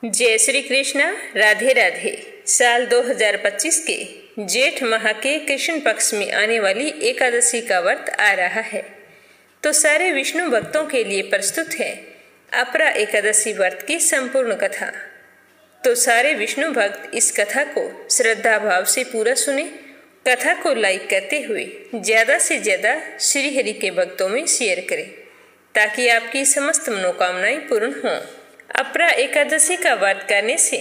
जय श्री कृष्ण। राधे राधे। साल 2025 के जेठ माह के कृष्ण पक्ष में आने वाली एकादशी का व्रत आ रहा है, तो सारे विष्णु भक्तों के लिए प्रस्तुत है अपरा एकादशी व्रत की संपूर्ण कथा। तो सारे विष्णु भक्त इस कथा को श्रद्धा भाव से पूरा सुने। कथा को लाइक करते हुए ज्यादा से ज्यादा श्री हरि के भक्तों में शेयर करें, ताकि आपकी समस्त मनोकामनाएं पूर्ण हों। अपरा एकादशी का व्रत करने से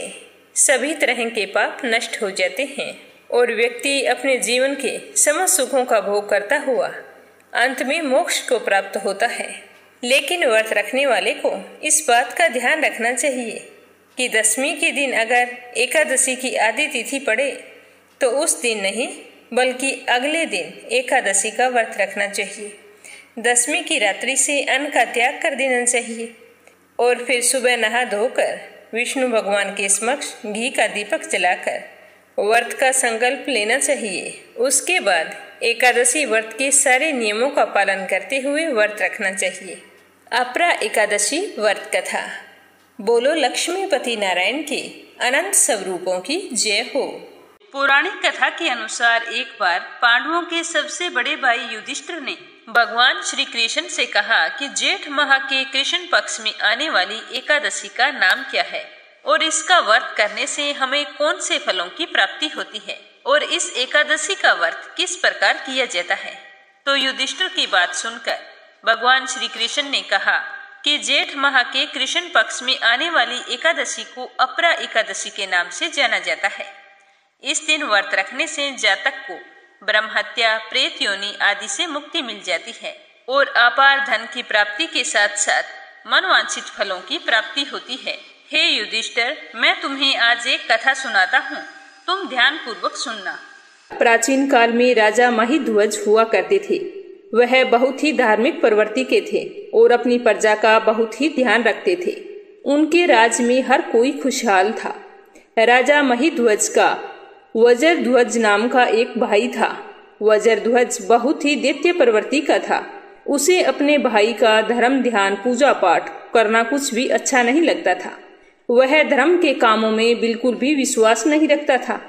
सभी तरह के पाप नष्ट हो जाते हैं और व्यक्ति अपने जीवन के समस्त सुखों का भोग करता हुआ अंत में मोक्ष को प्राप्त होता है। लेकिन व्रत रखने वाले को इस बात का ध्यान रखना चाहिए कि दशमी के दिन अगर एकादशी की आदि तिथि पड़े तो उस दिन नहीं बल्कि अगले दिन एकादशी का व्रत रखना चाहिए। दशमी की रात्रि से अन्न का त्याग कर देना चाहिए और फिर सुबह नहा धोकर विष्णु भगवान के समक्ष घी का दीपक जलाकर व्रत का संकल्प लेना चाहिए। उसके बाद एकादशी व्रत के सारे नियमों का पालन करते हुए व्रत रखना चाहिए। अपरा एकादशी व्रत कथा। बोलो लक्ष्मीपति नारायण के अनंत स्वरूपों की जय हो। पौराणिक कथा के अनुसार एक बार पांडवों के सबसे बड़े भाई युधिष्ठिर ने भगवान श्री कृष्ण से कहा कि जेठ माह के कृष्ण पक्ष में आने वाली एकादशी का नाम क्या है और इसका व्रत करने से हमें कौन से फलों की प्राप्ति होती है और इस एकादशी का व्रत किस प्रकार किया जाता है। तो युधिष्ठिर की बात सुनकर भगवान श्री कृष्ण ने कहा कि जेठ माह के कृष्ण पक्ष में आने वाली एकादशी को अपरा एकादशी के नाम से जाना जाता है। इस दिन व्रत रखने से जातक को ब्रह्म हत्या, प्रेत योनि आदि से मुक्ति मिल जाती है और अपार धन की प्राप्ति के साथ साथ मनवांछित फलों की प्राप्ति होती है। हे युधिष्ठिर, मैं तुम्हें आज एक कथा सुनाता हूँ, तुम ध्यान पूर्वक सुनना। प्राचीन काल में राजा महिध्वज हुआ करते थे। वह बहुत ही धार्मिक प्रवृत्ति के थे और अपनी प्रजा का बहुत ही ध्यान रखते थे। उनके राज में हर कोई खुशहाल था। राजा महिध्वज का वज्रध्वज नाम का एक भाई था। वज्रध्वज बहुत ही दैत्य प्रवृत्ति का था। उसे अपने भाई का धर्म, ध्यान, पूजा पाठ करना कुछ भी अच्छा नहीं लगता था। वह धर्म के कामों में बिल्कुल भी विश्वास नहीं रखता था,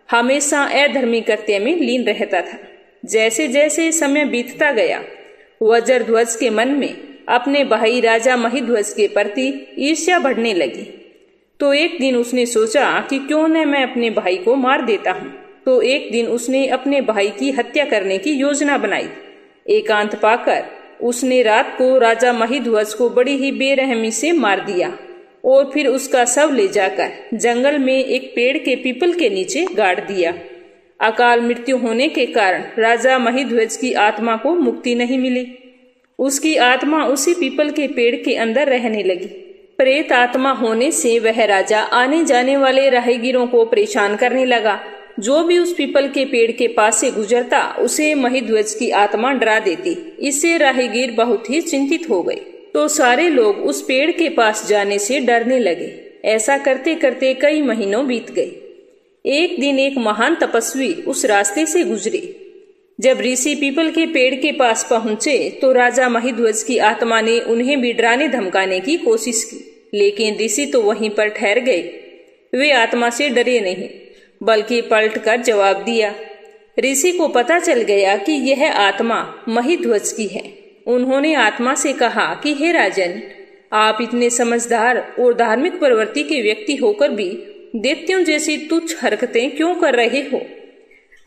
हमेशा अधर्मी कृत्य में लीन रहता था। जैसे जैसे समय बीतता गया, वज्रध्वज के मन में अपने भाई राजा महिध्वज के प्रति ईर्ष्या बढ़ने लगी। तो एक दिन उसने सोचा कि क्यों न मैं अपने भाई को मार देता हूँ। तो एक दिन उसने अपने भाई की हत्या करने की योजना बनाई। एकांत पाकर उसने रात को राजा महिध्वज को बड़ी ही बेरहमी से मार दिया और फिर उसका शव ले जाकर जंगल में एक पेड़ के पीपल के नीचे गाड़ दिया। अकाल मृत्यु होने के कारण राजा महिध्वज की आत्मा को मुक्ति नहीं मिली। उसकी आत्मा उसी पीपल के पेड़ के अंदर रहने लगी। प्रेत आत्मा होने से वह राजा आने जाने वाले राहगीरों को परेशान करने लगा। जो भी उस पीपल के पेड़ के पास से गुजरता उसे महिध्वज की आत्मा डरा देती। इससे राहगीर बहुत ही चिंतित हो गए। तो सारे लोग उस पेड़ के पास जाने से डरने लगे। ऐसा करते करते कई महीनों बीत गए। एक दिन एक महान तपस्वी उस रास्ते से गुजरे। जब ऋषि पीपल के पेड़ के पास पहुंचे तो राजा महिध्वज की आत्मा ने उन्हें भी डराने धमकाने की कोशिश की, लेकिन ऋषि तो वहीं पर ठहर गए। वे आत्मा से डरे नहीं बल्कि पलटकर जवाब दिया। ऋषि को पता चल गया कि यह आत्मा महिध्वज की है। उन्होंने आत्मा से कहा कि हे राजन, आप इतने समझदार और धार्मिक प्रवृत्ति के व्यक्ति होकर भी दैत्यों जैसी तुच्छ हरकतें क्यों कर रहे हो।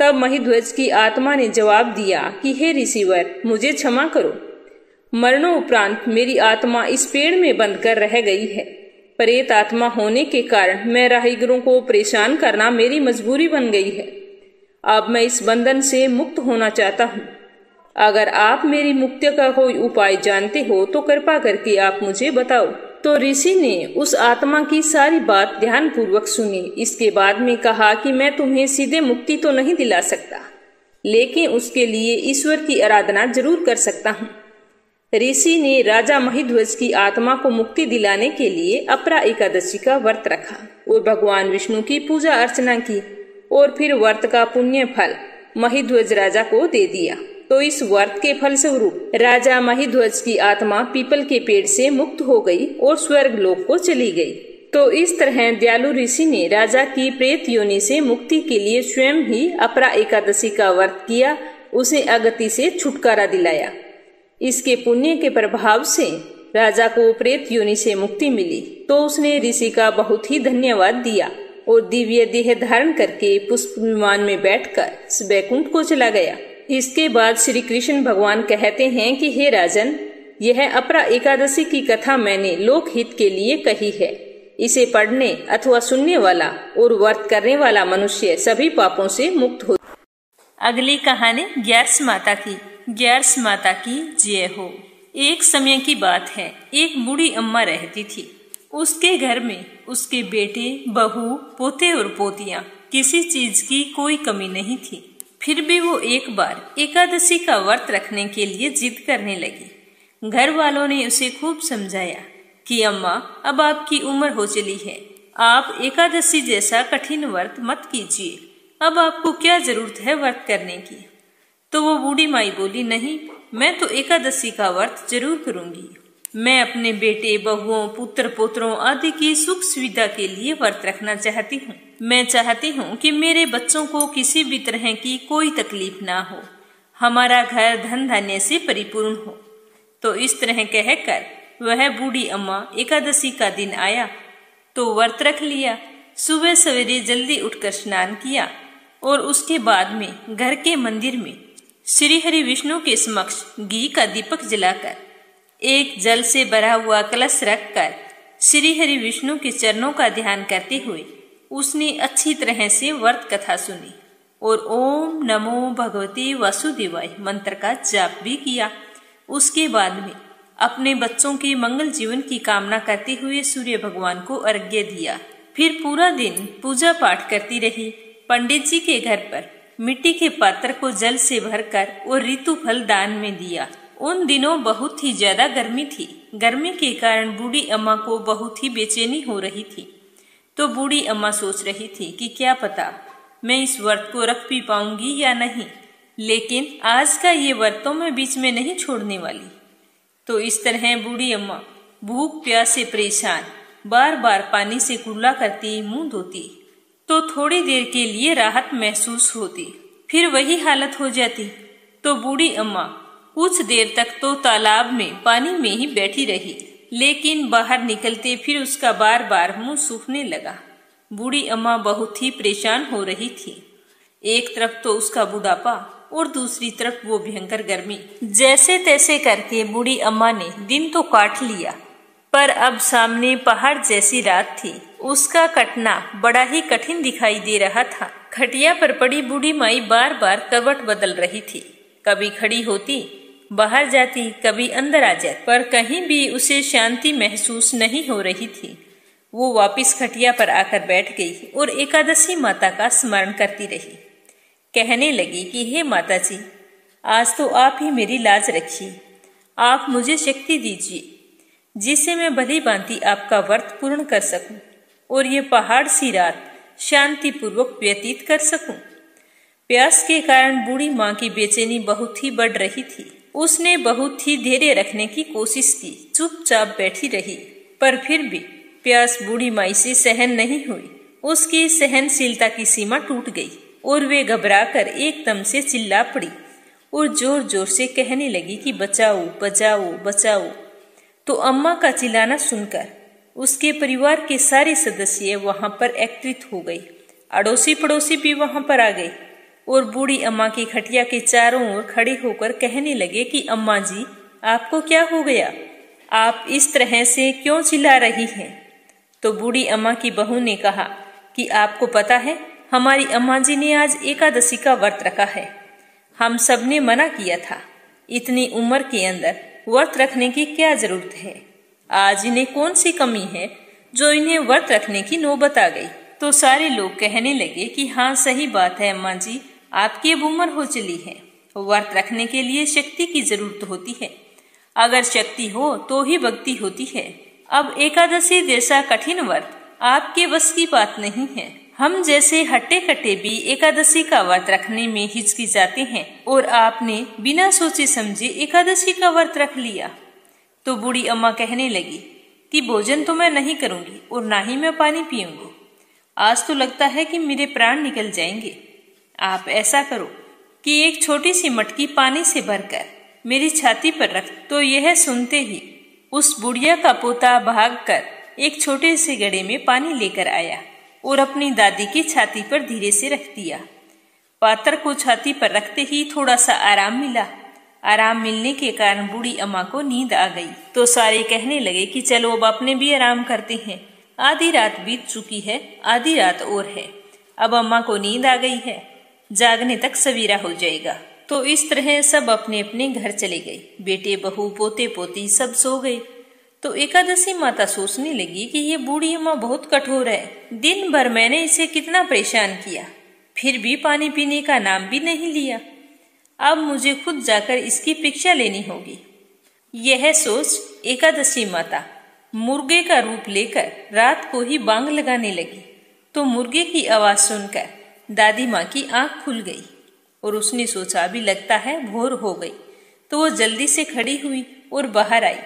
तब महिध्वज की आत्मा ने जवाब दिया कि हे ऋषिवर, मुझे क्षमा करो। मरणोपरांत मेरी आत्मा इस पेड़ में बंद कर रह गई है। प्रेत आत्मा होने के कारण मैं राहगीरों को परेशान करना मेरी मजबूरी बन गई है। अब मैं इस बंधन से मुक्त होना चाहता हूँ। अगर आप मेरी मुक्ति का कोई उपाय जानते हो तो कृपा करके आप मुझे बताओ। तो ऋषि ने उस आत्मा की सारी बात ध्यान पूर्वक सुनी। इसके बाद में कहा कि मैं तुम्हें सीधे मुक्ति तो नहीं दिला सकता, लेकिन उसके लिए ईश्वर की आराधना जरूर कर सकता हूँ। ऋषि ने राजा महिध्वज की आत्मा को मुक्ति दिलाने के लिए अपरा एकादशी का व्रत रखा और भगवान विष्णु की पूजा अर्चना की और फिर व्रत का पुण्य फल महिध्वज राजा को दे दिया। तो इस व्रत के फलस्वरूप राजा महिध्वज की आत्मा पीपल के पेड़ से मुक्त हो गई और स्वर्ग लोक को चली गई। तो इस तरह दयालु ऋषि ने राजा की प्रेत योनि से मुक्ति के लिए स्वयं ही अपरा एकादशी का व्रत किया, उसे अगति से छुटकारा दिलाया। इसके पुण्य के प्रभाव से राजा को प्रेत योनि से मुक्ति मिली। तो उसने ऋषि का बहुत ही धन्यवाद दिया और दिव्य देह धारण करके पुष्प विमान में बैठकर वैकुंठ को चला गया। इसके बाद श्री कृष्ण भगवान कहते हैं कि हे राजन, यह अपरा एकादशी की कथा मैंने लोकहित के लिए कही है। इसे पढ़ने अथवा सुनने वाला और व्रत करने वाला मनुष्य सभी पापों से मुक्त हो। अगली कहानी ग्यारस माता की। ग्यारस माता की जय हो। एक समय की बात है, एक बूढ़ी अम्मा रहती थी। उसके घर में उसके बेटे, बहू, पोते और पोतियां, किसी चीज की कोई कमी नहीं थी। फिर भी वो एक बार एकादशी का व्रत रखने के लिए जिद करने लगी। घर वालों ने उसे खूब समझाया कि अम्मा, अब आपकी उम्र हो चली है, आप एकादशी जैसा कठिन व्रत मत कीजिए। अब आपको क्या जरूरत है व्रत करने की। तो वो बूढ़ी माई बोली, नहीं, मैं तो एकादशी का व्रत जरूर करूंगी। मैं अपने बेटे, बहुओं, पुत्र पोत्रों आदि की सुख सुविधा के लिए व्रत रखना चाहती हूँ। मैं चाहती हूँ कि मेरे बच्चों को किसी भी तरह की कोई तकलीफ ना हो, हमारा घर धन धान्य से परिपूर्ण हो। तो इस तरह कहकर वह बूढ़ी अम्मा एकादशी का दिन आया तो व्रत रख लिया। सुबह सवेरे जल्दी उठकर स्नान किया और उसके बाद में घर के मंदिर में श्री हरि विष्णु के समक्ष घी का दीपक जलाकर एक जल से भरा हुआ कलश रखकर श्री हरि विष्णु के चरणों का ध्यान करते हुए उसने अच्छी तरह से व्रत कथा सुनी और ओम नमो भगवते वासुदेवाय मंत्र का जाप भी किया। उसके बाद में अपने बच्चों के मंगल जीवन की कामना करते हुए सूर्य भगवान को अर्घ्य दिया। फिर पूरा दिन पूजा पाठ करती रही। पंडित जी के घर पर मिट्टी के पात्र को जल से भरकर और ऋतु फल दान में दिया। उन दिनों बहुत ही ज्यादा गर्मी थी। गर्मी के कारण बूढ़ी अम्मा को बहुत ही बेचैनी हो रही थी। तो बूढ़ी अम्मा सोच रही थी कि क्या पता मैं इस व्रत को रख भी पाऊंगी या नहीं, लेकिन आज का ये व्रत तो मैं बीच में नहीं छोड़ने वाली। तो इस तरह बूढ़ी अम्मा भूख प्यास से परेशान बार बार पानी से कुल्ला करती, मुंह धोती तो थोड़ी देर के लिए राहत महसूस होती, फिर वही हालत हो जाती। तो बूढ़ी अम्मा कुछ देर तक तो तालाब में पानी में ही बैठी रही, लेकिन बाहर निकलते फिर उसका बार बार मुंह सूखने लगा। बूढ़ी अम्मा बहुत ही परेशान हो रही थी। एक तरफ तो उसका बुढ़ापा और दूसरी तरफ वो भयंकर गर्मी। जैसे तैसे करके बूढ़ी अम्मा ने दिन तो काट लिया, पर अब सामने पहाड़ जैसी रात थी। उसका कटना बड़ा ही कठिन दिखाई दे रहा था। खटिया पर पड़ी बूढ़ी माई बार बार करवट बदल रही थी। कभी खड़ी होती, बाहर जाती, कभी अंदर आ जाती, पर कहीं भी उसे शांति महसूस नहीं हो रही थी। वो वापस खटिया पर आकर बैठ गई और एकादशी माता का स्मरण करती रही। कहने लगी कि हे माता जी, आज तो आप ही मेरी लाज रखिए। आप मुझे शक्ति दीजिए जिससे मैं भली भांति आपका व्रत पूर्ण कर सकूं और ये पहाड़ सी रात शांति पूर्वक व्यतीत कर सकूं। प्यास के कारण बूढ़ी माँ की बेचैनी बहुत ही बढ़ रही थी। उसने बहुत ही धैर्य रखने की कोशिश की, चुपचाप बैठी रही, पर फिर भी प्यास बूढ़ी माई से सहन नहीं हुई। उसकी सहनशीलता की सीमा टूट गई और वे घबराकर एकदम से चिल्ला पड़ी और जोर जोर से कहने लगी कि बचाओ बचाओ बचाओ। तो अम्मा का चिल्लाना सुनकर उसके परिवार के सारे सदस्य वहां पर एकत्रित हो गए। अड़ोसी पड़ोसी भी वहां पर आ गए और बूढ़ी अम्मा की खटिया के चारों ओर खड़े होकर कहने लगे कि अम्मा जी, आपको क्या हो गया? आप इस तरह से क्यों चिल्ला रही हैं? तो बूढ़ी अम्मा की बहू ने कहा कि आपको पता है, हमारी अम्मा जी ने आज एकादशी का व्रत रखा है। हम सब ने मना किया था। इतनी उम्र के अंदर व्रत रखने की क्या जरूरत है? आज इन्हें कौन सी कमी है जो इन्हें व्रत रखने की नौबत आ गई? तो सारे लोग कहने लगे कि हाँ, सही बात है अम्मा जी, आपकी अब उम्र हो चली है। व्रत रखने के लिए शक्ति की जरूरत होती है। अगर शक्ति हो तो ही भक्ति होती है। अब एकादशी जैसा कठिन व्रत आपके बस की बात नहीं है। हम जैसे हट्टे कट्टे भी एकादशी का व्रत रखने में हिचकिचाते हैं और आपने बिना सोचे समझे एकादशी का व्रत रख लिया। तो बूढ़ी अम्मा कहने लगी कि भोजन तो मैं नहीं करूंगी और ना ही मैं पानी पीऊंगी। आज तो लगता है कि मेरे प्राण निकल जाएंगे। आप ऐसा करो कि एक छोटी सी मटकी पानी से भरकर मेरी छाती पर रख। तो यह सुनते ही उस बुढ़िया का पोता भागकर एक छोटे से घड़े में पानी लेकर आया और अपनी दादी की छाती पर धीरे से रख दिया। पात्र को छाती पर रखते ही थोड़ा सा आराम मिला। आराम मिलने के कारण बूढ़ी अम्मा को नींद आ गई। तो सारे कहने लगे कि चलो अब अपने भी आराम करते हैं। आधी रात बीत चुकी है, आधी रात और है। अब अम्मा को नींद आ गई है, जागने तक सवेरा हो जाएगा। तो इस तरह सब अपने अपने घर चले गए। बेटे बहू पोते पोती सब सो गए। तो एकादशी माता सोचने लगी कि ये बूढ़ी अम्मा बहुत कठोर है। दिन भर मैंने इसे कितना परेशान किया, फिर भी पानी पीने का नाम भी नहीं लिया। अब मुझे खुद जाकर इसकी परीक्षा लेनी होगी। यह सोच एकादशी माता मुर्गे का रूप लेकर रात को ही बांग लगाने लगी। तो मुर्गे की आवाज सुनकर दादी माँ की आंख खुल गई और उसने सोचा अभी लगता है भोर हो गई। तो वो जल्दी से खड़ी हुई और बाहर आई।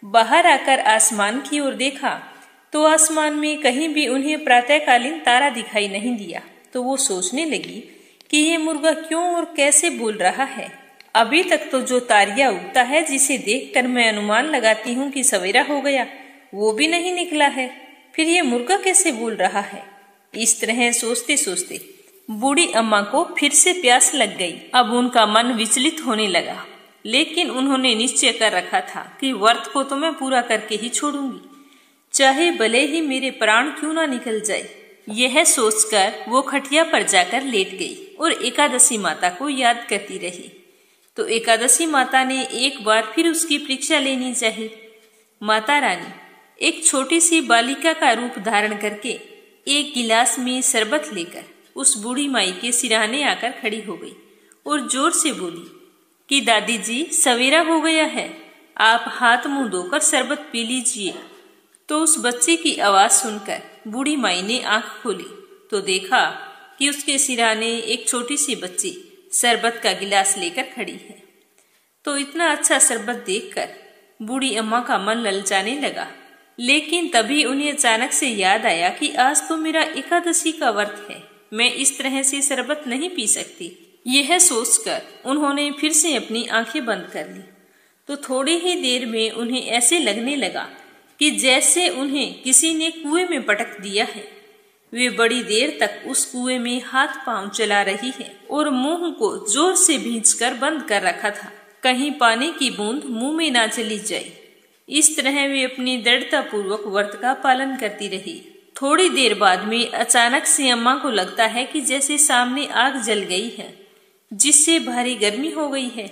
बाहर आकर आसमान की ओर देखा तो आसमान में कहीं भी उन्हें प्रातःकालीन तारा दिखाई नहीं दिया। तो वो सोचने लगी कि ये मुर्गा क्यों और कैसे बोल रहा है। अभी तक तो जो तारिया उगता है, जिसे देखकर मैं अनुमान लगाती हूँ कि सवेरा हो गया, वो भी नहीं निकला है। फिर ये मुर्गा कैसे बोल रहा है। इस तरह सोचते सोचते बूढ़ी अम्मा को फिर से प्यास लग गई। अब उनका मन विचलित होने लगा, लेकिन उन्होंने निश्चय कर रखा था कि व्रत को तो मैं पूरा करके ही छोड़ूंगी, चाहे भले ही मेरे प्राण क्यों ना निकल जाए। यह सोचकर वो खटिया पर जाकर लेट गई और एकादशी माता को याद करती रही। तो एकादशी माता ने एक बार फिर उसकी परीक्षा लेनी चाहिए। माता रानी एक छोटी सी बालिका का रूप धारण करके एक गिलास में शरबत लेकर उस बूढ़ी माई के सिरहाने आकर खड़ी हो गई और जोर से बोली कि दादी जी सवेरा हो गया है, आप हाथ मुंह धोकर शरबत पी लीजिए। तो उस बच्चे की आवाज सुनकर बूढ़ी माई ने आंख खोली तो देखा कि उसके सिरहाने एक छोटी सी बच्ची शरबत का गिलास लेकर खड़ी है। तो इतना अच्छा शरबत देखकर बूढ़ी अम्मा का मन ललचाने लगा, लेकिन तभी उन्हें अचानक से याद आया कि आज तो मेरा एकादशी का व्रत है, मैं इस तरह से शरबत नहीं पी सकती। यह सोचकर उन्होंने फिर से अपनी आंखें बंद कर ली। तो थोड़ी ही देर में उन्हें ऐसे लगने लगा कि जैसे उन्हें किसी ने कुएं में पटक दिया है। वे बड़ी देर तक उस कुएं में हाथ पांव चला रही है और मुंह को जोर से भींचकर बंद कर रखा था, कहीं पानी की बूंद मुंह में ना चली जाए। इस तरह वे अपनी दृढ़ता पूर्वक व्रत का पालन करती रही। थोड़ी देर बाद में अचानक से अम्मा को लगता है कि जैसे सामने आग जल गई है, जिससे भारी गर्मी हो गई है।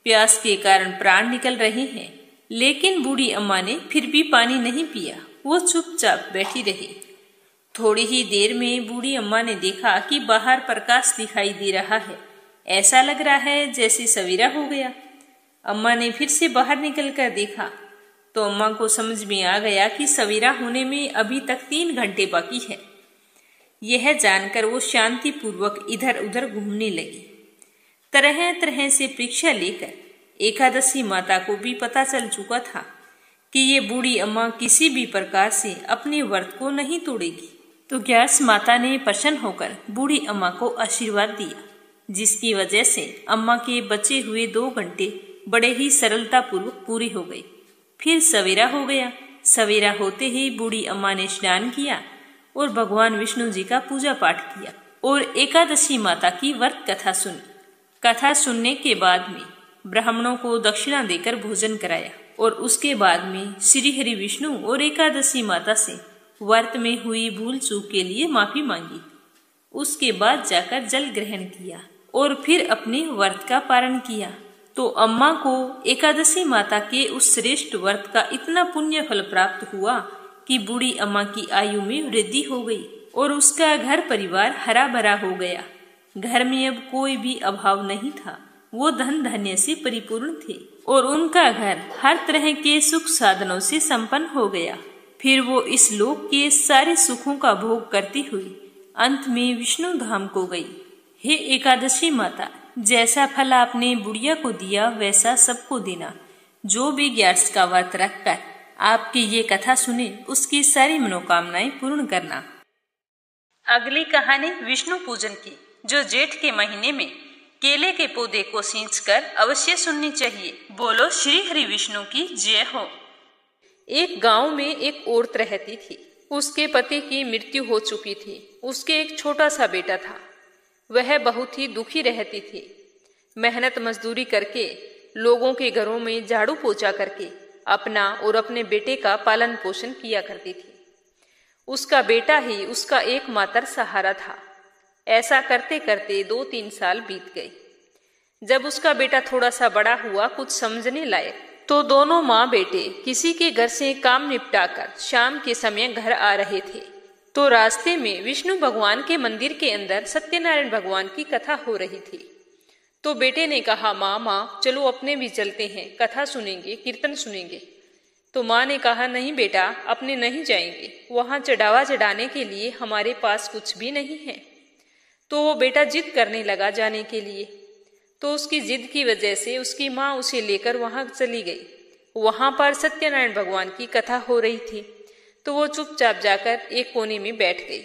प्यास के कारण प्राण निकल रहे हैं, लेकिन बूढ़ी अम्मा ने फिर भी पानी नहीं पिया। वो चुपचाप बैठी रही। थोड़ी ही देर में बूढ़ी अम्मा ने देखा कि बाहर प्रकाश दिखाई दे रहा है। ऐसा लग रहा है जैसे सवेरा हो गया। अम्मा ने फिर से बाहर निकलकर देखा तो अम्मा को समझ में आ गया कि सवेरा होने में अभी तक 3 घंटे बाकी है। यह जानकर वो शांति पूर्वक इधर उधर घूमने लगी। तरह तरह से परीक्षा लेकर एकादशी माता को भी पता चल चुका था कि ये बूढ़ी अम्मा किसी भी प्रकार से अपने व्रत को नहीं तोड़ेगी। तो ग्यास माता ने प्रसन्न होकर बूढ़ी अम्मा को आशीर्वाद दिया, जिसकी वजह से अम्मा के बचे हुए 2 घंटे बड़े ही सरलता पूर्वक पूरे हो गए। फिर सवेरा हो गया। सवेरा होते ही बूढ़ी अम्मा ने स्नान किया और भगवान विष्णु जी का पूजा पाठ किया और एकादशी माता की व्रत कथा सुनी। कथा सुनने के बाद में ब्राह्मणों को दक्षिणा देकर भोजन कराया और उसके बाद में श्री हरि विष्णु और एकादशी माता से व्रत में हुई भूल चूक के लिए माफी मांगी। उसके बाद जाकर जल ग्रहण किया और फिर अपने व्रत का पारण किया। तो अम्मा को एकादशी माता के उस श्रेष्ठ व्रत का इतना पुण्य फल प्राप्त हुआ कि बूढ़ी अम्मा की आयु में वृद्धि हो गई और उसका घर परिवार हरा भरा हो गया। घर में अब कोई भी अभाव नहीं था। वो धन धान्य से परिपूर्ण थे और उनका घर हर तरह के सुख साधनों से संपन्न हो गया। फिर वो इस लोक के सारे सुखों का भोग करती हुई अंत में विष्णु धाम को गई। हे एकादशी माता, जैसा फल आपने बुढ़िया को दिया वैसा सबको देना। जो भी 11 का व्रत रखकर आपकी ये कथा सुने उसकी सारी मनोकामनाएं पूर्ण करना। अगली कहानी विष्णु पूजन की, जो जेठ के महीने में केले के पौधे को सींचकर अवश्य सुननी चाहिए। बोलो श्री हरि विष्णु की जय हो। एक गांव में एक औरत रहती थी। उसके पति की मृत्यु हो चुकी थी। उसके एक छोटा सा बेटा था। वह बहुत ही दुखी रहती थी। मेहनत मजदूरी करके, लोगों के घरों में झाड़ू पोछा करके अपना और अपने बेटे का पालन पोषण किया करती थी। उसका बेटा ही उसका एकमात्र सहारा था। ऐसा करते करते 2-3 साल बीत गए। जब उसका बेटा थोड़ा सा बड़ा हुआ, कुछ समझने लायक, तो दोनों माँ बेटे किसी के घर से काम निपटाकर शाम के समय घर आ रहे थे। तो रास्ते में विष्णु भगवान के मंदिर के अंदर सत्यनारायण भगवान की कथा हो रही थी। तो बेटे ने कहा, माँ चलो अपने भी चलते हैं, कथा सुनेंगे, कीर्तन सुनेंगे। तो माँ ने कहा, नहीं बेटा, अपने नहीं जाएंगे, वहाँ चढ़ावा चढ़ाने के लिए हमारे पास कुछ भी नहीं है। तो वो बेटा जिद करने लगा जाने के लिए। तो उसकी जिद की वजह से उसकी माँ उसे लेकर वहाँ चली गई। वहाँ पर सत्यनारायण भगवान की कथा हो रही थी। तो वो चुपचाप जाकर एक कोने में बैठ गई।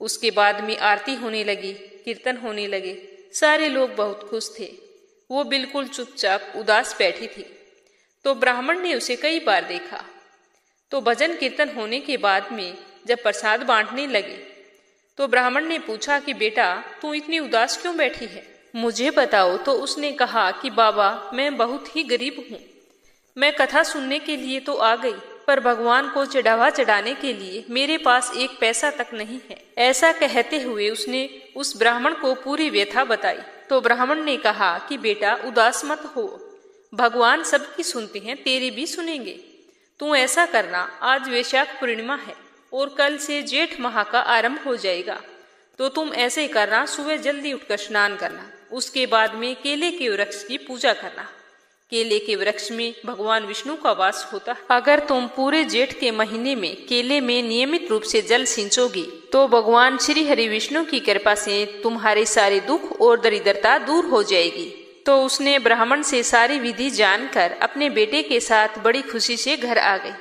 उसके बाद में आरती होने लगी, कीर्तन होने लगे। सारे लोग बहुत खुश थे। वो बिल्कुल चुपचाप उदास बैठी थी। तो ब्राह्मण ने उसे कई बार देखा। तो भजन कीर्तन होने के बाद में जब प्रसाद बांटने लगे, तो ब्राह्मण ने पूछा कि बेटा, तू इतनी उदास क्यों बैठी है, मुझे बताओ। तो उसने कहा कि बाबा, मैं बहुत ही गरीब हूँ। मैं कथा सुनने के लिए तो आ गई, पर भगवान को चढ़ावा चढ़ाने के लिए मेरे पास एक पैसा तक नहीं है। ऐसा कहते हुए उसने उस ब्राह्मण को पूरी व्यथा बताई। तो ब्राह्मण ने कहा कि बेटा, उदास मत हो, भगवान सबकी सुनते हैं, तेरी भी सुनेंगे। तू ऐसा करना, आज वैशाख पूर्णिमा है और कल से जेठ माह का आरंभ हो जाएगा। तो तुम ऐसे करना, सुबह जल्दी उठकर स्नान करना, उसके बाद में केले के वृक्ष की पूजा करना। केले के वृक्ष में भगवान विष्णु का वास होता है। अगर तुम पूरे जेठ के महीने में केले में नियमित रूप से जल सिंचोगी, तो भगवान श्री हरि विष्णु की कृपा से तुम्हारे सारे दुख और दरिद्रता दूर हो जाएगी। तो उसने ब्राह्मण से सारी विधि जानकर अपने बेटे के साथ बड़ी खुशी से घर आ गई।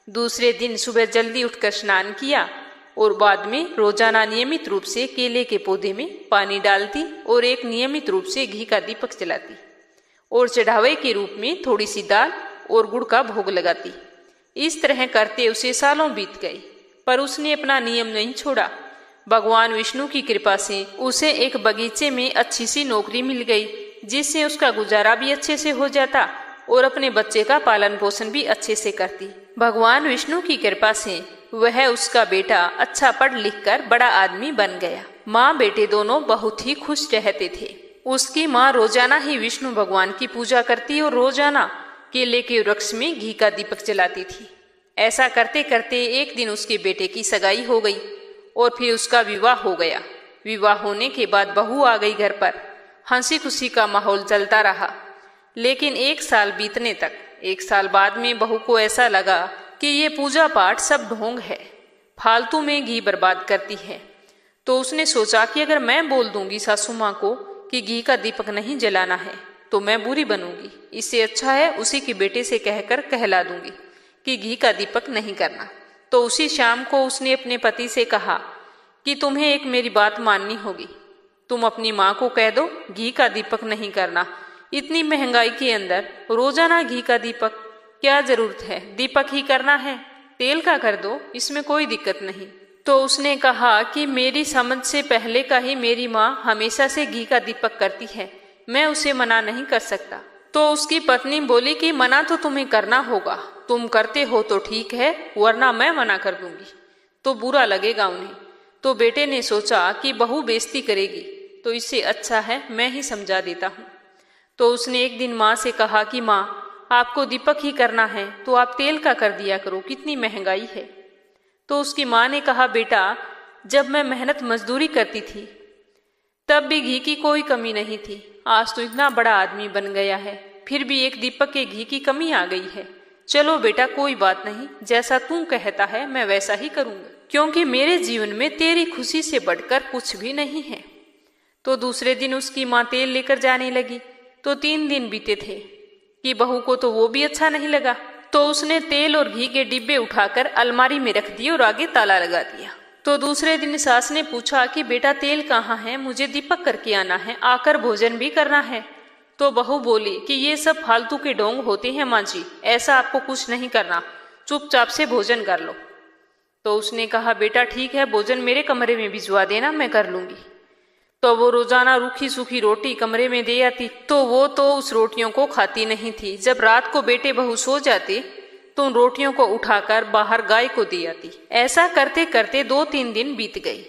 दूसरे दिन सुबह जल्दी उठकर स्नान किया और बाद में रोजाना नियमित रूप से केले के पौधे में पानी डालती और एक नियमित रूप से घी का दीपक जलाती और चढ़ावे के रूप में थोड़ी सी दाल और गुड़ का भोग लगाती। इस तरह करते उसे सालों बीत गए, पर उसने अपना नियम नहीं छोड़ा। भगवान विष्णु की कृपा से उसे एक बगीचे में अच्छी सी नौकरी मिल गई, जिससे उसका गुजारा भी अच्छे से हो जाता और अपने बच्चे का पालन पोषण भी अच्छे से करती। भगवान विष्णु की कृपा से वह उसका बेटा अच्छा पढ़ लिख कर बड़ा आदमी बन गया। माँ बेटे दोनों बहुत ही खुश रहते थे। उसकी माँ रोजाना ही विष्णु भगवान की पूजा करती और रोजाना केले के वृक्ष में घी का दीपक जलाती थी। ऐसा करते करते एक दिन उसके बेटे की सगाई हो गई और फिर उसका विवाह हो गया। विवाह होने के बाद बहू आ गई घर पर। हंसी खुशी का माहौल चलता रहा। लेकिन 1 साल बीतने तक, 1 साल बाद में बहू को ऐसा लगा कि ये पूजा पाठ सब ढोंग है, फालतू में घी बर्बाद करती है। तो उसने सोचा कि अगर मैं बोल दूंगी सासू माँ को कि घी का दीपक नहीं जलाना है, तो मैं बुरी बनूंगी। इससे अच्छा है उसी के बेटे से कहकर कहला दूंगी कि घी का दीपक नहीं करना। तो उसी शाम को उसने अपने पति से कहा कि तुम्हें एक मेरी बात माननी होगी। तुम अपनी माँ को कह दो घी का दीपक नहीं करना। इतनी महंगाई के अंदर रोजाना घी का दीपक, क्या जरूरत है, दीपक ही करना है, तेल का कर दो, इसमें कोई दिक्कत नहीं। तो उसने कहा कि मेरी समझ से पहले का ही मेरी माँ हमेशा से घी का दीपक करती है, मैं उसे मना नहीं कर सकता। तो उसकी पत्नी बोली कि मना तो तुम्हें करना होगा, तुम करते हो तो ठीक है, वरना मैं मना कर दूंगी तो बुरा लगेगा उन्हें। तो बेटे ने सोचा कि बहू बेइज्जती करेगी, तो इससे अच्छा है मैं ही समझा देता हूँ। तो उसने एक दिन माँ से कहा कि माँ, आपको दीपक ही करना है तो आप तेल का कर दिया करो, कितनी महंगाई है। तो उसकी माँ ने कहा, बेटा, जब मैं मेहनत मजदूरी करती थी तब भी घी की कोई कमी नहीं थी। आज तो इतना बड़ा आदमी बन गया है, फिर भी एक दीपक के घी की कमी आ गई है। चलो बेटा, कोई बात नहीं, जैसा तू कहता है मैं वैसा ही करूँगा, क्योंकि मेरे जीवन में तेरी खुशी से बढ़कर कुछ भी नहीं है। तो दूसरे दिन उसकी माँ तेल लेकर जाने लगी। तो 3 दिन बीते थे कि बहू को तो वो भी अच्छा नहीं लगा तो उसने तेल और घी के डिब्बे उठाकर अलमारी में रख दिए और आगे ताला लगा दिया। तो दूसरे दिन सास ने पूछा कि बेटा तेल कहाँ है, मुझे दीपक करके आना है, आकर भोजन भी करना है। तो बहू बोली कि ये सब फालतू के ढोंग होते हैं माँ जी, ऐसा आपको कुछ नहीं करना, चुपचाप से भोजन कर लो। तो उसने कहा बेटा ठीक है, भोजन मेरे कमरे में भिजवा देना, मैं कर लूंगी। तो वो रोजाना रूखी सूखी रोटी कमरे में दे आती, तो वो तो उस रोटियों को खाती नहीं थी। जब रात को बेटे बहू सो जाते तो उन रोटियों को उठाकर बाहर गाय को दे आती। ऐसा करते करते 2-3 दिन बीत गए।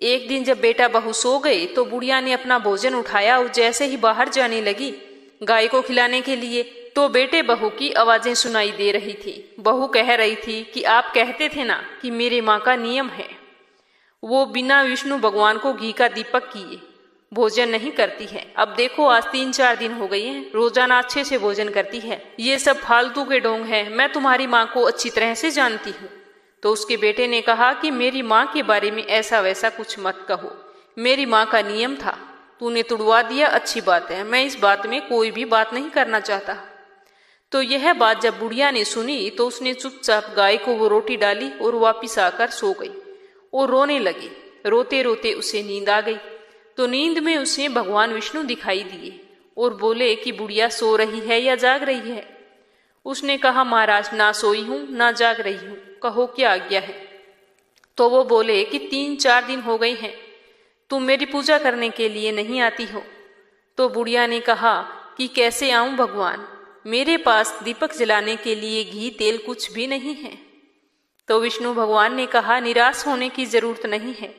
एक दिन जब बेटा बहू सो गए तो बुढ़िया ने अपना भोजन उठाया और जैसे ही बाहर जाने लगी गाय को खिलाने के लिए, तो बेटे बहू की आवाजें सुनाई दे रही थी। बहू कह रही थी कि आप कहते थे ना कि मेरे माँ का नियम है, वो बिना विष्णु भगवान को घी का दीपक किए भोजन नहीं करती है। अब देखो आज 3-4 दिन हो गए हैं, रोजाना अच्छे से भोजन करती है। ये सब फालतू के ढोंग है, मैं तुम्हारी माँ को अच्छी तरह से जानती हूँ। तो उसके बेटे ने कहा कि मेरी माँ के बारे में ऐसा वैसा कुछ मत कहो, मेरी माँ का नियम था, तूने तुड़वा दिया, अच्छी बात है, मैं इस बात में कोई भी बात नहीं करना चाहता। तो यह बात जब बुढ़िया ने सुनी तो उसने चुपचाप गाय को वो रोटी डाली और वापिस आकर सो गई और रोने लगी। रोते रोते उसे नींद आ गई। तो नींद में उसे भगवान विष्णु दिखाई दिए और बोले कि बुढ़िया सो रही है या जाग रही है। उसने कहा महाराज ना सोई हूं ना जाग रही हूं, कहो क्या आज्ञा है। तो वो बोले कि 3-4 दिन हो गए हैं, तुम मेरी पूजा करने के लिए नहीं आती हो। तो बुढ़िया ने कहा कि कैसे आऊं भगवान, मेरे पास दीपक जलाने के लिए घी तेल कुछ भी नहीं है। तो विष्णु भगवान ने कहा निराश होने की जरूरत नहीं है,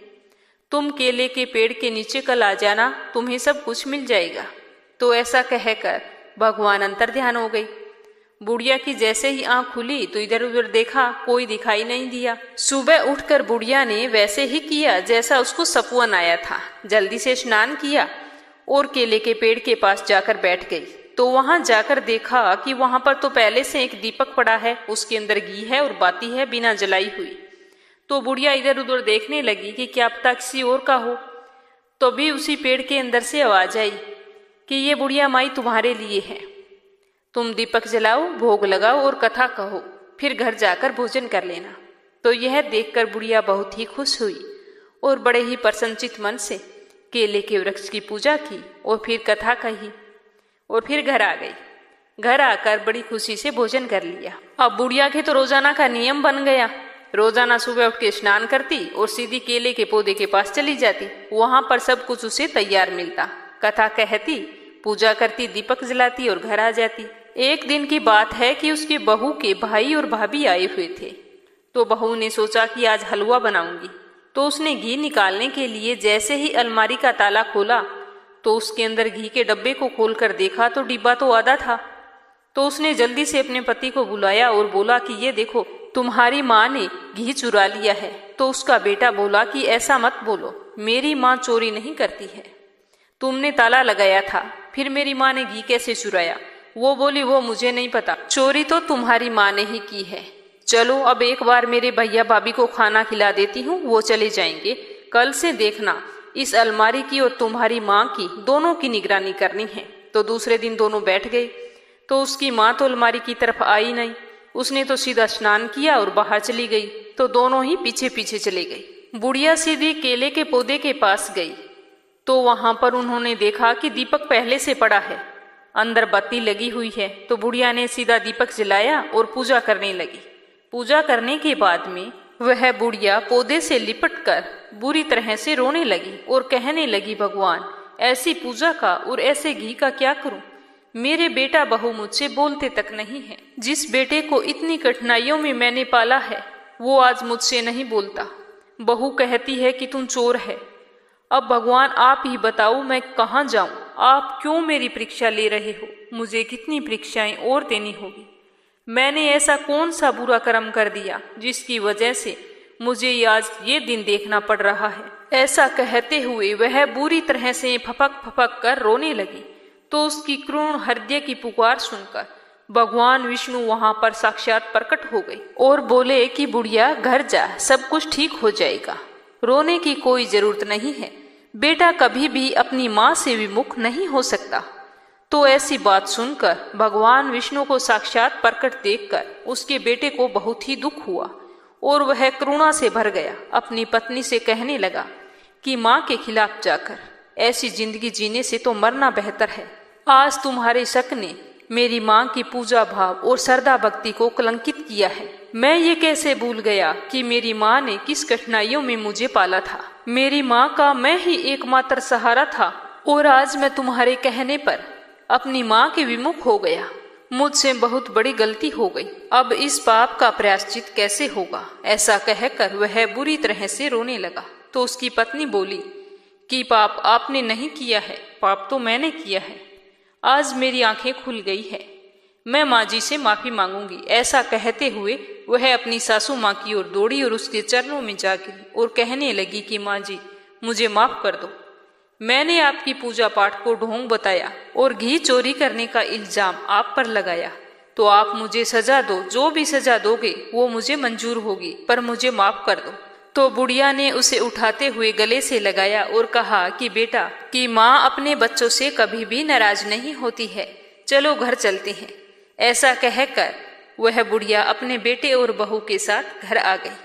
तुम केले के पेड़ के नीचे कल आ जाना, तुम्हें सब कुछ मिल जाएगा। तो ऐसा कहकर भगवान अंतर्ध्यान हो गई। बुढ़िया की जैसे ही आंख खुली तो इधर उधर देखा, कोई दिखाई नहीं दिया। सुबह उठकर बुढ़िया ने वैसे ही किया जैसा उसको सपवन आया था। जल्दी से स्नान किया और केले के पेड़ के पास जाकर बैठ गई। तो वहां जाकर देखा कि वहां पर तो पहले से एक दीपक पड़ा है, उसके अंदर घी है और बाती है बिना जलाई हुई। तो बुढ़िया इधर उधर देखने लगी कि क्या पता किसी और का हो। तो भी उसी पेड़ के अंदर से आवाज आई कि ये बुढ़िया माई तुम्हारे लिए है, तुम दीपक जलाओ, भोग लगाओ और कथा कहो, फिर घर जाकर भोजन कर लेना। तो यह देखकर बुढ़िया बहुत ही खुश हुई और बड़े ही प्रसन्नचित मन से केले के वृक्ष की पूजा की और फिर कथा कही और फिर घर आ गई। घर आकर बड़ी खुशी से भोजन कर लिया। अब बुढ़िया के तो रोजाना का नियम बन गया, रोजाना सुबह उठ के स्नान करती और सीधी केले के पौधे के पास चली जाती। वहां पर सब कुछ उसे तैयार मिलता, कथा कहती, पूजा करती, दीपक जलाती और घर आ जाती। एक दिन की बात है कि उसके बहू के भाई और भाभी आए हुए थे। तो बहू ने सोचा कि आज हलवा बनाऊंगी। तो उसने घी निकालने के लिए जैसे ही अलमारी का ताला खोला तो उसके अंदर घी के डब्बे को खोलकर देखा तो डिब्बा तो आधा था। तो उसने जल्दी से अपने पति को बुलाया और बोला कि ये देखो तुम्हारी माँ ने घी चुरा लिया है। तो उसका बेटा बोला कि ऐसा मत बोलो, मेरी माँ चोरी नहीं करती है, तुमने ताला लगाया था, फिर मेरी माँ ने घी कैसे चुराया? वो बोली वो मुझे नहीं पता, चोरी तो तुम्हारी माँ ने ही की है। चलो अब एक बार मेरे भैया भाभी को खाना खिला देती हूँ, वो चले जाएंगे, कल से देखना इस अलमारी की और तुम्हारी माँ की दोनों की निगरानी करनी है। तो दूसरे दिन दोनों बैठ गए। तो उसकी माँ तो अलमारी की तरफ आई नहीं, उसने तो सीधा स्नान किया और बाहर चली गई। तो दोनों ही पीछे पीछे चले गए। बुढ़िया सीधी केले के पौधे के पास गई तो वहां पर उन्होंने देखा कि दीपक पहले से पड़ा है, अंदर बत्ती लगी हुई है। तो बुढ़िया ने सीधा दीपक जलाया और पूजा करने लगी। पूजा करने के बाद में वह बुढ़िया पौधे से लिपटकर बुरी तरह से रोने लगी और कहने लगी भगवान ऐसी पूजा का और ऐसे घी का क्या करूं? मेरे बेटा बहू मुझसे बोलते तक नहीं है। जिस बेटे को इतनी कठिनाइयों में मैंने पाला है वो आज मुझसे नहीं बोलता। बहू कहती है कि तुम चोर है। अब भगवान आप ही बताओ मैं कहाँ जाऊं? आप क्यों मेरी परीक्षा ले रहे हो? मुझे कितनी परीक्षाएं और देनी होगी? मैंने ऐसा कौन सा बुरा कर्म कर दिया जिसकी वजह से मुझे आज ये दिन देखना पड़ रहा है? ऐसा कहते हुए वह बुरी तरह से फपक फपक कर रोने लगी। तो उसकी क्रूण हृदय की पुकार सुनकर भगवान विष्णु वहां पर साक्षात प्रकट हो गए और बोले कि बुढ़िया घर जा, सब कुछ ठीक हो जाएगा, रोने की कोई जरूरत नहीं है। बेटा कभी भी अपनी माँ से विमुख नहीं हो सकता। तो ऐसी बात सुनकर भगवान विष्णु को साक्षात प्रकट देखकर उसके बेटे को बहुत ही दुख हुआ और वह करुणा से भर गया। अपनी पत्नी से कहने लगा कि माँ के खिलाफ जाकर ऐसी जिंदगी जीने से तो मरना बेहतर है। आज तुम्हारे शक ने मेरी माँ की पूजा भाव और श्रद्धा भक्ति को कलंकित किया है। मैं ये कैसे भूल गया कि मेरी माँ ने किस कठिनाइयों में मुझे पाला था। मेरी माँ का मैं ही एकमात्र सहारा था और आज मैं तुम्हारे कहने पर अपनी माँ के विमुख हो गया। मुझसे बहुत बड़ी गलती हो गई। अब इस पाप का प्रायश्चित कैसे होगा? ऐसा कहकर वह बुरी तरह से रोने लगा। तो उसकी पत्नी बोली कि पाप आपने नहीं किया है, पाप तो मैंने किया है। आज मेरी आंखें खुल गई है, मैं माँ जी से माफी मांगूंगी। ऐसा कहते हुए वह अपनी सासू माँ की ओर दौड़ी और उसके चरणों में जा गिरी और कहने लगी कि माँ जी मुझे माफ कर दो। मैंने आपकी पूजा पाठ को ढोंग बताया और घी चोरी करने का इल्जाम आप पर लगाया, तो आप मुझे सजा दो। जो भी सजा दोगे वो मुझे मंजूर होगी, पर मुझे माफ कर दो। तो बुढ़िया ने उसे उठाते हुए गले से लगाया और कहा कि बेटा, कि माँ अपने बच्चों से कभी भी नाराज नहीं होती है, चलो घर चलते हैं। ऐसा कहकर वह बुढ़िया अपने बेटे और बहू के साथ घर आ गई।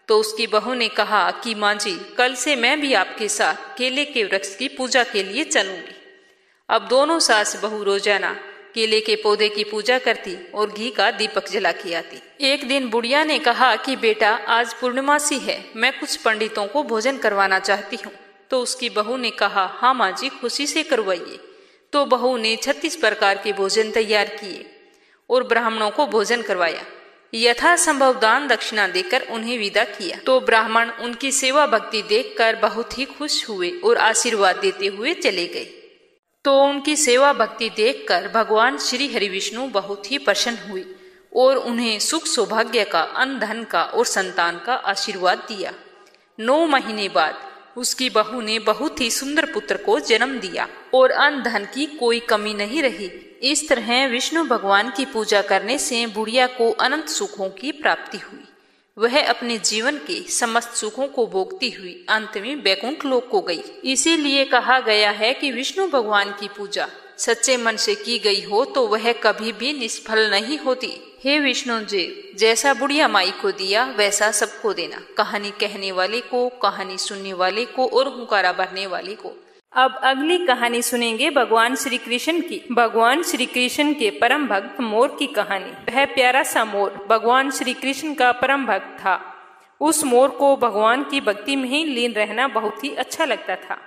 तो उसकी बहू ने कहा कि माँ जी, कल से मैं भी आपके साथ केले के वृक्ष की पूजा के लिए चलूंगी। अब दोनों सास बहू रोजाना केले के पौधे की पूजा करती और घी का दीपक जला के आती। एक दिन बुढ़िया ने कहा कि बेटा, आज पूर्णिमासी है, मैं कुछ पंडितों को भोजन करवाना चाहती हूँ। तो उसकी बहू ने कहा हाँ माँ जी, खुशी से करवाइए। तो बहू ने 36 प्रकार के भोजन तैयार किए और ब्राह्मणों को भोजन करवाया। यथासंभव दान दक्षिणा देकर उन्हें विदा किया। तो ब्राह्मण उनकी सेवा भक्ति देखकर बहुत ही खुश हुए और आशीर्वाद देते हुए चले गए। तो उनकी सेवा भक्ति देखकर भगवान श्री हरि विष्णु बहुत ही प्रसन्न हुए और उन्हें सुख सौभाग्य का, अन्न धन का और संतान का आशीर्वाद दिया। 9 महीने बाद उसकी बहू ने बहुत ही सुंदर पुत्र को जन्म दिया और अन्न धन की कोई कमी नहीं रही। इस तरह विष्णु भगवान की पूजा करने से बुढ़िया को अनंत सुखों की प्राप्ति हुई। वह अपने जीवन के समस्त सुखों को भोगती हुई अंत में वैकुंठ लोक को गई। इसीलिए कहा गया है कि विष्णु भगवान की पूजा सच्चे मन से की गई हो तो वह कभी भी निष्फल नहीं होती। हे विष्णु जी, जैसा बुढ़िया माई को दिया वैसा सबको देना। कहानी कहने वाले को, कहानी सुनने वाले को और हुंकारा भरने वाले को। अब अगली कहानी सुनेंगे भगवान श्री कृष्ण की। भगवान श्री कृष्ण के परम भक्त मोर की कहानी। वह प्यारा सा मोर भगवान श्री कृष्ण का परम भक्त था। उस मोर को भगवान की भक्ति में ही लीन रहना बहुत ही अच्छा लगता था।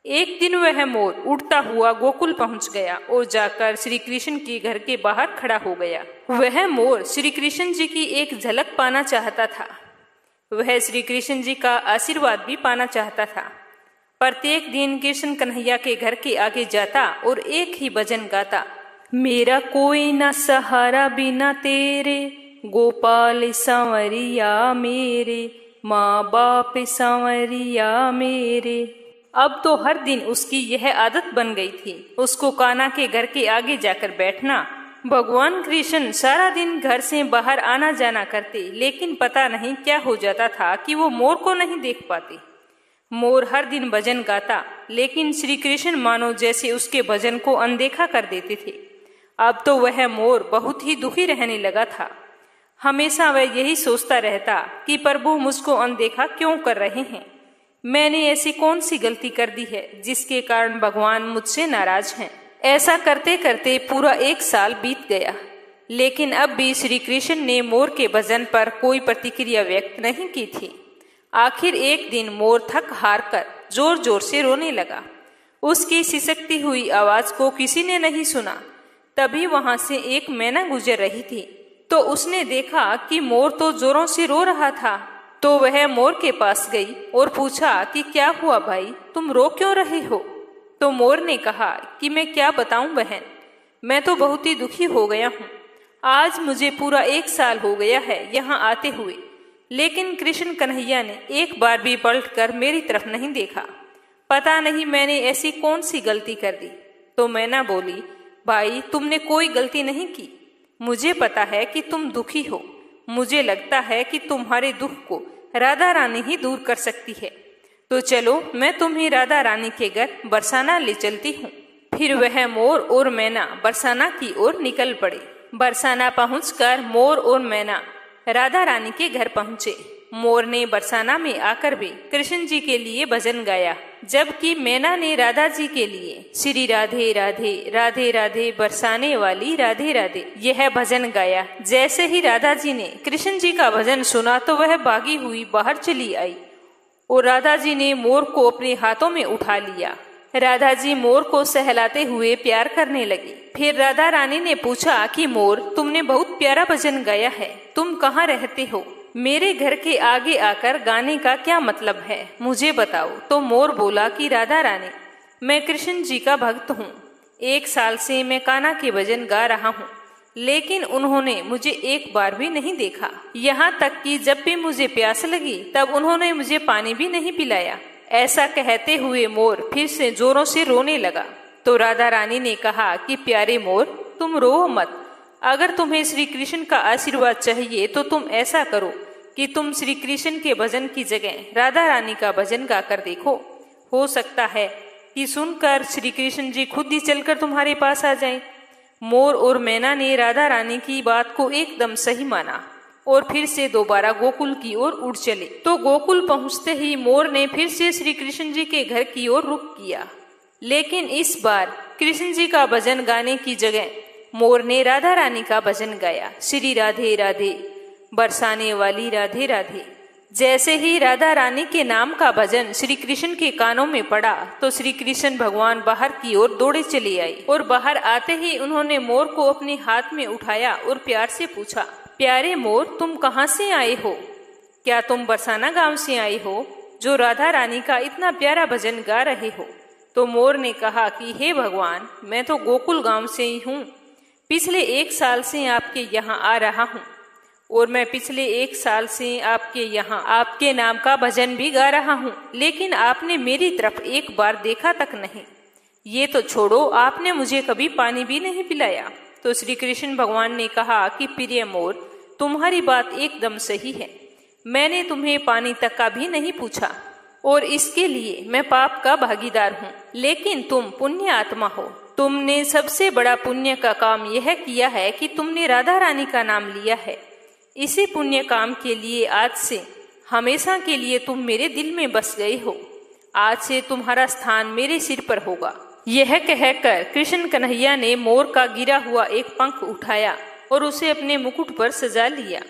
एक दिन वह मोर उड़ता हुआ गोकुल पहुंच गया और जाकर श्री कृष्ण के घर के बाहर खड़ा हो गया। वह मोर श्री कृष्ण जी की एक झलक पाना चाहता था। वह श्री कृष्ण जी का आशीर्वाद भी पाना चाहता था। प्रत्येक दिन कृष्ण कन्हैया के घर के आगे जाता और एक ही भजन गाता, मेरा कोई न सहारा बिना तेरे, गोपाल सांवरिया मेरे, माँ बाप सांवरिया मेरे। अब तो हर दिन उसकी यह आदत बन गई थी, उसको कान्हा के घर के आगे जाकर बैठना। भगवान कृष्ण सारा दिन घर से बाहर आना जाना करते, लेकिन पता नहीं क्या हो जाता था कि वो मोर को नहीं देख पाते। मोर हर दिन भजन गाता, लेकिन श्री कृष्ण मानो जैसे उसके भजन को अनदेखा कर देते थे। अब तो वह मोर बहुत ही दुखी रहने लगा था। हमेशा वह यही सोचता रहता कि प्रभु मुझको अनदेखा क्यों कर रहे हैं। मैंने ऐसी कौन सी गलती कर दी है जिसके कारण भगवान मुझसे नाराज हैं। ऐसा करते करते पूरा 1 साल बीत गया, लेकिन अब भी श्री कृष्ण ने मोर के भजन पर कोई प्रतिक्रिया व्यक्त नहीं की थी। आखिर एक दिन मोर थक हार कर जोर जोर से रोने लगा। उसकी सिसकती हुई आवाज को किसी ने नहीं सुना। तभी वहां से एक मैना गुजर रही थी, तो उसने देखा कि मोर तो जोरों से रो रहा था। तो वह मोर के पास गई और पूछा कि क्या हुआ भाई, तुम रो क्यों रहे हो? तो मोर ने कहा कि मैं क्या बताऊं बहन, मैं तो बहुत ही दुखी हो गया हूँ। आज मुझे पूरा 1 साल हो गया है यहाँ आते हुए, लेकिन कृष्ण कन्हैया ने एक बार भी पलटकर मेरी तरफ नहीं देखा। पता नहीं मैंने ऐसी कौन सी गलती कर दी। तो मैना बोली, भाई तुमने कोई गलती नहीं की। मुझे पता है कि तुम दुखी हो। मुझे लगता है कि तुम्हारे दुख को राधा रानी ही दूर कर सकती है। तो चलो मैं तुम्हें राधा रानी के घर बरसाना ले चलती हूँ। फिर वह मोर और मैना बरसाना की ओर निकल पड़े। बरसाना पहुंचकर मोर और मैना राधा रानी के घर पहुंचे। मोर ने बरसाना में आकर भी कृष्ण जी के लिए भजन गाया, जबकि मैना ने राधा जी के लिए श्री राधे राधे राधे राधे बरसाने वाली राधे राधे यह भजन गाया। जैसे ही राधा जी ने कृष्ण जी का भजन सुना तो वह भागी हुई बाहर चली आई और राधा जी ने मोर को अपने हाथों में उठा लिया। राधा जी मोर को सहलाते हुए प्यार करने लगी। फिर राधा रानी ने पूछा कि मोर, तुमने बहुत प्यारा भजन गाया है, तुम कहाँ रहते हो? मेरे घर के आगे आकर गाने का क्या मतलब है, मुझे बताओ। तो मोर बोला कि राधा रानी, मैं कृष्ण जी का भक्त हूँ। 1 साल से मैं कान्हा के भजन गा रहा हूँ, लेकिन उन्होंने मुझे एक बार भी नहीं देखा। यहाँ तक कि जब भी मुझे प्यास लगी तब उन्होंने मुझे पानी भी नहीं पिलाया। ऐसा कहते हुए मोर फिर से जोरों से रोने लगा। तो राधा रानी ने कहा कि प्यारे मोर, तुम रो मत। अगर तुम्हें श्री कृष्ण का आशीर्वाद चाहिए तो तुम ऐसा करो कि तुम श्री कृष्ण के भजन की जगह राधा रानी का भजन गाकर देखो। हो सकता है कि सुनकर श्री कृष्ण जी खुद ही चलकर तुम्हारे पास आ जाएं। मोर और मैना ने राधा रानी की बात को एकदम सही माना और फिर से दोबारा गोकुल की ओर उड़ चले। तो गोकुल पहुंचते ही मोर ने फिर से श्री कृष्ण जी के घर की ओर रुख किया, लेकिन इस बार कृष्ण जी का भजन गाने की जगह मोर ने राधा रानी का भजन गाया, श्री राधे राधे बरसाने वाली राधे राधे। जैसे ही राधा रानी के नाम का भजन श्री कृष्ण के कानों में पड़ा तो श्री कृष्ण भगवान बाहर की ओर दौड़े चले आए और बाहर आते ही उन्होंने मोर को अपने हाथ में उठाया और प्यार से पूछा, प्यारे मोर, तुम कहाँ से आए हो? क्या तुम बरसाना गांव से आए हो जो राधा रानी का इतना प्यारा भजन गा रहे हो? तो मोर ने कहा कि हे भगवान, मैं तो गोकुल गांव से ही हूँ। पिछले 1 साल से आपके यहाँ आ रहा हूँ और मैं पिछले 1 साल से आपके यहाँ आपके नाम का भजन भी गा रहा हूँ, लेकिन आपने मेरी तरफ एक बार देखा तक नहीं। ये तो छोड़ो, आपने मुझे कभी पानी भी नहीं पिलाया। तो श्री कृष्ण भगवान ने कहा कि प्रिय मोर, तुम्हारी बात एकदम सही है। मैंने तुम्हें पानी तक का भी नहीं पूछा और इसके लिए मैं पाप का भागीदार हूँ, लेकिन तुम पुण्य आत्मा हो। तुमने सबसे बड़ा पुण्य का काम यह किया है कि तुमने राधा रानी का नाम लिया है। इसी पुण्य काम के लिए आज से हमेशा के लिए तुम मेरे दिल में बस गए हो। आज से तुम्हारा स्थान मेरे सिर पर होगा। यह कहकर कृष्ण कन्हैया ने मोर का गिरा हुआ एक पंख उठाया और उसे अपने मुकुट पर सजा लिया।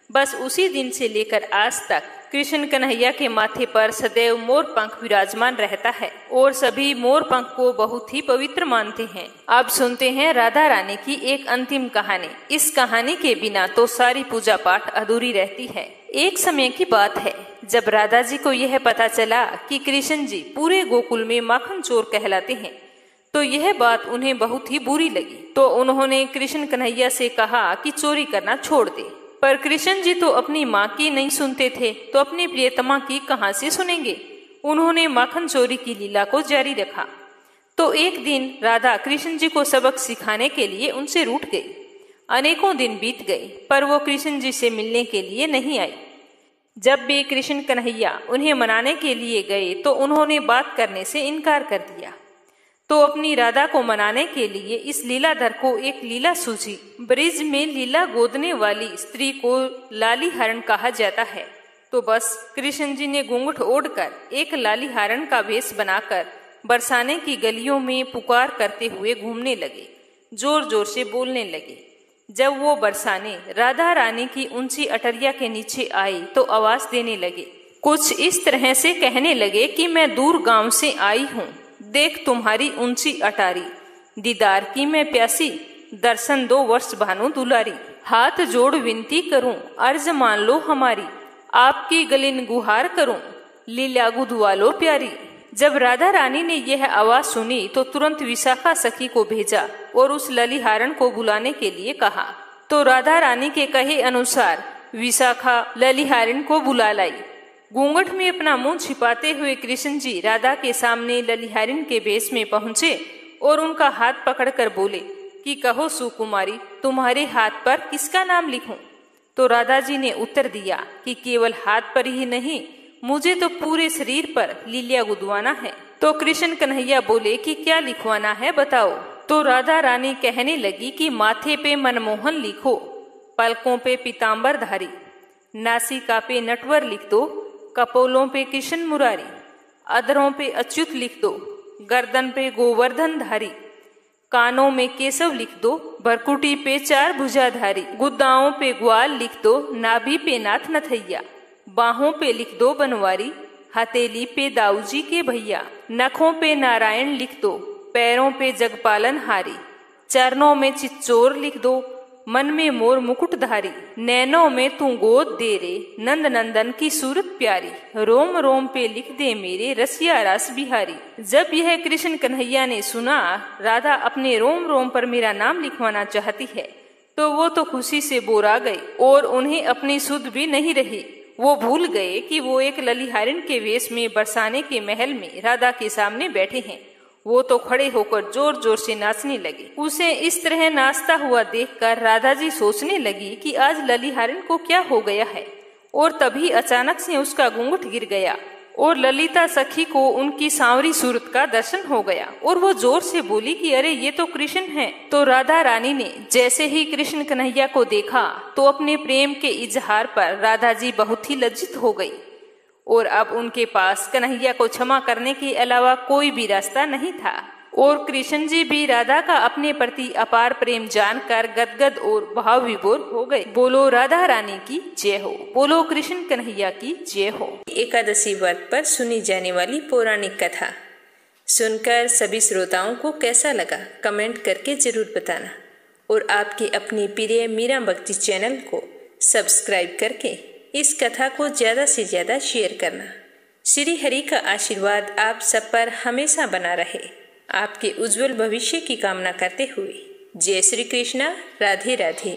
बस उसी दिन से लेकर आज तक कृष्ण कन्हैया के माथे पर सदैव मोर पंख विराजमान रहता है और सभी मोर पंख को बहुत ही पवित्र मानते हैं। अब सुनते हैं राधा रानी की एक अंतिम कहानी। इस कहानी के बिना तो सारी पूजा पाठ अधूरी रहती है। एक समय की बात है जब राधा जी को यह पता चला कि कृष्ण जी पूरे गोकुल में माखन चोर कहलाते हैं, तो यह बात उन्हें बहुत ही बुरी लगी। तो उन्होंने कृष्ण कन्हैया से कहा कि चोरी करना छोड़ दे। पर कृष्ण जी तो अपनी माँ की नहीं सुनते थे, तो अपनी प्रियतमा की कहाँ से सुनेंगे। उन्होंने माखन चोरी की लीला को जारी रखा। तो एक दिन राधा कृष्ण जी को सबक सिखाने के लिए उनसे रूठ गई। अनेकों दिन बीत गए पर वो कृष्ण जी से मिलने के लिए नहीं आई। जब भी कृष्ण कन्हैया उन्हें मनाने के लिए गए तो उन्होंने बात करने से इनकार कर दिया। तो अपनी राधा को मनाने के लिए इस लीलाधर को एक लीला सूझी। ब्रिज में लीला गोदने वाली स्त्री को लाली हरण कहा जाता है। तो बस कृष्ण जी ने घूंघट ओढ़कर एक लाली हरण का वेश बनाकर बरसाने की गलियों में पुकार करते हुए घूमने लगे, जोर जोर से बोलने लगे। जब वो बरसाने राधा रानी की ऊंची अटरिया के नीचे आई तो आवाज देने लगे। कुछ इस तरह से कहने लगे कि मैं दूर गांव से आई हूँ, देख तुम्हारी ऊंची अटारी, दीदार की मैं प्यासी, दर्शन दो वर्ष भानु दुलारी। हाथ जोड़ विनती करूं, अर्ज मान लो हमारी, आपकी गलिन गुहार करूं, लीला गुदवा लो प्यारी। जब राधा रानी ने यह आवाज सुनी तो तुरंत विशाखा सखी को भेजा और उस ललिहारण को बुलाने के लिए कहा। तो राधा रानी के कहे अनुसार विशाखा ललिहारण को बुला लाई। घूंघट में अपना मुंह छिपाते हुए कृष्ण जी राधा के सामने ललिहारिन के वेश में पहुंचे और उनका हाथ पकड़कर बोले कि कहो सुकुमारी, तुम्हारे हाथ पर किसका नाम लिखूं? तो राधा जी ने उत्तर दिया कि केवल हाथ पर ही नहीं, मुझे तो पूरे शरीर पर लीलिया गुदवाना है। तो कृष्ण कन्हैया बोले कि क्या लिखवाना है बताओ। तो राधा रानी कहने लगी कि माथे पे मनमोहन लिखो, पलकों पे पीताम्बर धारी, नासिका पे नटवर लिख दो, कपोलों पे कृष्ण मुरारी, अधरों पे अच्युत लिख दो, गर्दन पे गोवर्धन धारी, कानों में केशव लिख दो, भरकुटी पे 4 भुजाधारी, गुद्दाओं पे ग्वाल लिख दो, नाभि पे नाथ नथैया, बाहों पे लिख दो बनवारी, हथेली पे दाऊजी के भैया, नखों पे नारायण लिख दो, पैरों पे जगपालन हारी, चरणों में चिच्चोर लिख दो, मन में मोर मुकुटधारी, नैनों में तू गोद दे रे, नंद नंदन की सूरत प्यारी, रोम रोम पे लिख दे मेरे रसिया रास बिहारी। जब यह कृष्ण कन्हैया ने सुना राधा अपने रोम रोम पर मेरा नाम लिखवाना चाहती है, तो वो तो खुशी से बोरा गए और उन्हें अपनी सुध भी नहीं रही। वो भूल गए कि वो एक ललिहारिन के वेश में बरसाने के महल में राधा के सामने बैठे हैं। वो तो खड़े होकर जोर जोर से नाचने लगे। उसे इस तरह नाचता हुआ देखकर राधा जी सोचने लगी कि आज ललिहारिन को क्या हो गया है। और तभी अचानक से उसका घूंघट गिर गया और ललिता सखी को उनकी सांवरी सूरत का दर्शन हो गया और वो जोर से बोली कि अरे ये तो कृष्ण हैं। तो राधा रानी ने जैसे ही कृष्ण कन्हैया को देखा तो अपने प्रेम के इजहार पर राधा जी बहुत ही लज्जित हो गई और अब उनके पास कन्हैया को क्षमा करने के अलावा कोई भी रास्ता नहीं था। और कृष्ण जी भी राधा का अपने प्रति अपार प्रेम जानकर गदगद और भाव विभोर हो गए। बोलो राधा रानी की जय हो, बोलो कृष्ण कन्हैया की जय हो। एकादशी व्रत पर सुनी जाने वाली पौराणिक कथा सुनकर सभी श्रोताओं को कैसा लगा कमेंट करके जरूर बताना और आपकी अपनी प्रिय मीरा भक्ति चैनल को सब्सक्राइब करके इस कथा को ज्यादा से ज्यादा शेयर करना। श्री हरि का आशीर्वाद आप सब पर हमेशा बना रहे। आपके उज्जवल भविष्य की कामना करते हुए जय श्री कृष्णा, राधे राधे।